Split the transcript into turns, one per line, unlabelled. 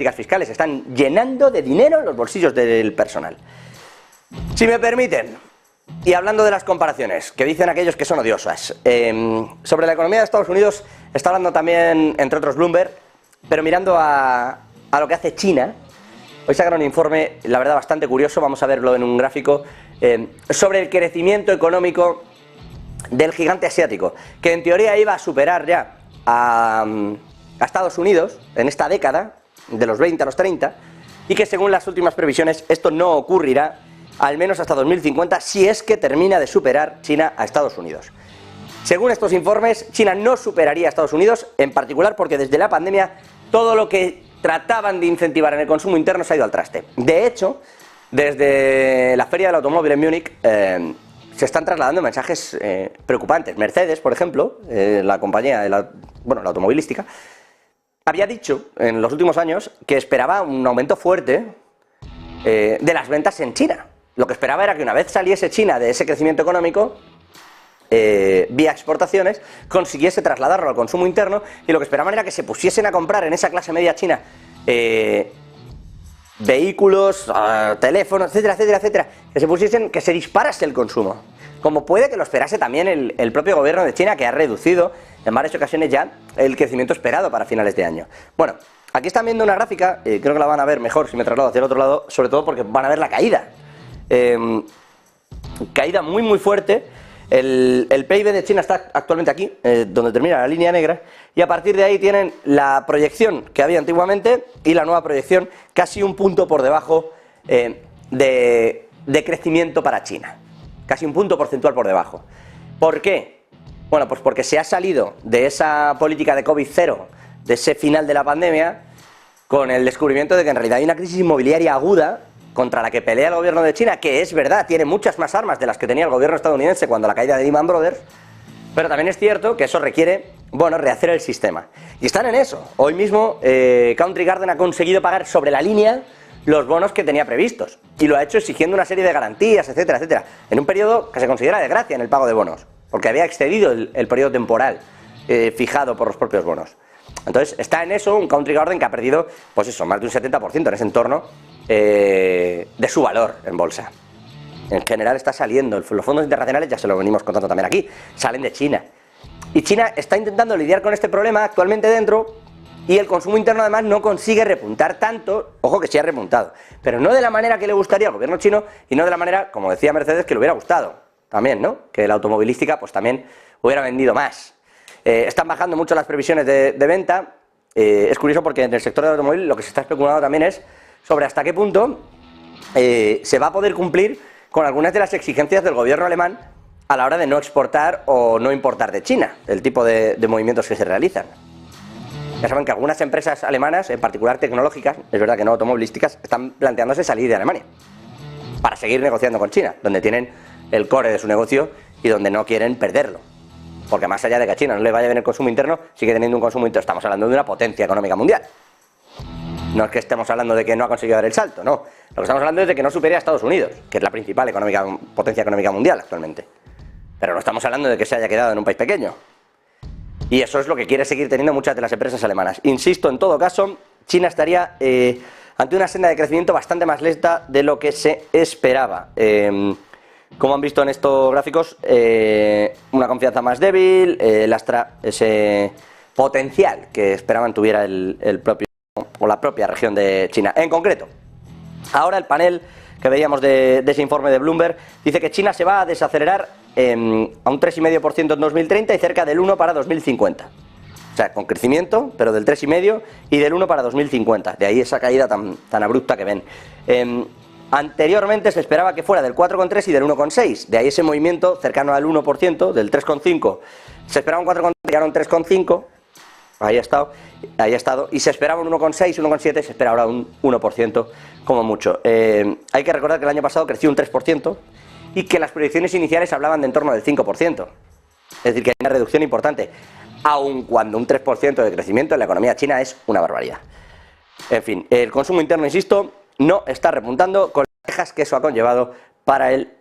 políticas fiscales están llenando de dinero los bolsillos del personal. Si me permiten, y hablando de las comparaciones, que dicen aquellos que son odiosas, sobre la economía de Estados Unidos está hablando también, entre otros, Bloomberg, pero mirando a lo que hace China. Hoy sacaron un informe, la verdad, bastante curioso, vamos a verlo en un gráfico, sobre el crecimiento económico del gigante asiático, que en teoría iba a superar ya a Estados Unidos en esta década, de los 20 a los 30, y que según las últimas previsiones esto no ocurrirá al menos hasta 2050, si es que termina de superar China a Estados Unidos. Según estos informes, China no superaría a Estados Unidos, en particular porque desde la pandemia todo lo que trataban de incentivar en el consumo interno se ha ido al traste. De hecho, desde la Feria del Automóvil en Múnich se están trasladando mensajes preocupantes. Mercedes, por ejemplo, la compañía la automovilística, había dicho en los últimos años que esperaba un aumento fuerte de las ventas en China. Lo que esperaba era que una vez saliese China de ese crecimiento económico, vía exportaciones, consiguiese trasladarlo al consumo interno, y lo que esperaban era que se pusiesen a comprar en esa clase media china vehículos, teléfonos, etcétera, etcétera, etcétera, que se disparase el consumo. Como puede que lo esperase también el propio gobierno de China, que ha reducido en varias ocasiones ya el crecimiento esperado para finales de año. Bueno, aquí están viendo una gráfica, creo que la van a ver mejor si me traslado hacia el otro lado, sobre todo porque van a ver la caída. Caída muy muy fuerte. El PIB de China está actualmente aquí, donde termina la línea negra, y a partir de ahí tienen la proyección que había antiguamente y la nueva proyección, casi un punto por debajo de crecimiento para China. Casi un punto porcentual por debajo. ¿Por qué? Bueno, pues porque se ha salido de esa política de COVID-0, de ese final de la pandemia, con el descubrimiento de que en realidad hay una crisis inmobiliaria aguda contra la que pelea el gobierno de China, que es verdad, tiene muchas más armas de las que tenía el gobierno estadounidense cuando la caída de Lehman Brothers, pero también es cierto que eso requiere, bueno, rehacer el sistema. Y están en eso. Hoy mismo Country Garden ha conseguido pagar sobre la línea los bonos que tenía previstos, y lo ha hecho exigiendo una serie de garantías, etcétera, etcétera, en un periodo que se considera de gracia en el pago de bonos, porque había excedido el periodo temporal fijado por los propios bonos. Entonces está en eso un Country Garden que ha perdido, pues eso, más de un 70% en ese entorno de su valor en bolsa. En general está saliendo, los fondos internacionales, ya se lo venimos contando también aquí, salen de China. Y China está intentando lidiar con este problema actualmente dentro, y el consumo interno además no consigue repuntar tanto, ojo que sí ha repuntado, pero no de la manera que le gustaría al gobierno chino, y no de la manera, como decía Mercedes, que le hubiera gustado también, ¿no? Que la automovilística pues también hubiera vendido más. Están bajando mucho las previsiones de venta. Es curioso porque en el sector del automóvil lo que se está especulando también es sobre hasta qué punto se va a poder cumplir con algunas de las exigencias del gobierno alemán a la hora de no exportar o no importar de China, el tipo de movimientos que se realizan. Ya saben que algunas empresas alemanas, en particular tecnológicas, es verdad que no automovilísticas, están planteándose salir de Alemania para seguir negociando con China, donde tienen el core de su negocio y donde no quieren perderlo. Porque más allá de que a China no le vaya bien el consumo interno, sigue teniendo un consumo interno. Estamos hablando de una potencia económica mundial. No es que estemos hablando de que no ha conseguido dar el salto, no. Lo que estamos hablando es de que no supere a Estados Unidos, que es la principal potencia económica mundial actualmente. Pero no estamos hablando de que se haya quedado en un país pequeño. Y eso es lo que quiere seguir teniendo muchas de las empresas alemanas. Insisto, en todo caso, China estaría ante una senda de crecimiento bastante más lenta de lo que se esperaba. Como han visto en estos gráficos, una confianza más débil, lastra ese potencial que esperaban tuviera el propio o la propia región de China. En concreto, ahora el panel que veíamos de ese informe de Bloomberg dice que China se va a desacelerar a un 3,5% en 2030 y cerca del 1% para 2050. O sea, con crecimiento, pero del 3,5% y del 1% para 2050. De ahí esa caída tan abrupta que ven. Anteriormente se esperaba que fuera del 4,3 y del 1,6, de ahí ese movimiento cercano al 1%, del 3,5, se esperaba un 4,3 y ahora un 3,5, ahí ha estado, y se esperaba un 1,6, 1,7, se espera ahora un 1% como mucho. Hay que recordar que el año pasado creció un 3% y que las proyecciones iniciales hablaban de en torno del 5%, es decir, que hay una reducción importante, aun cuando un 3% de crecimiento en la economía china es una barbaridad. En fin, el consumo interno, insisto, no está repuntando con las quejas que eso ha conllevado para el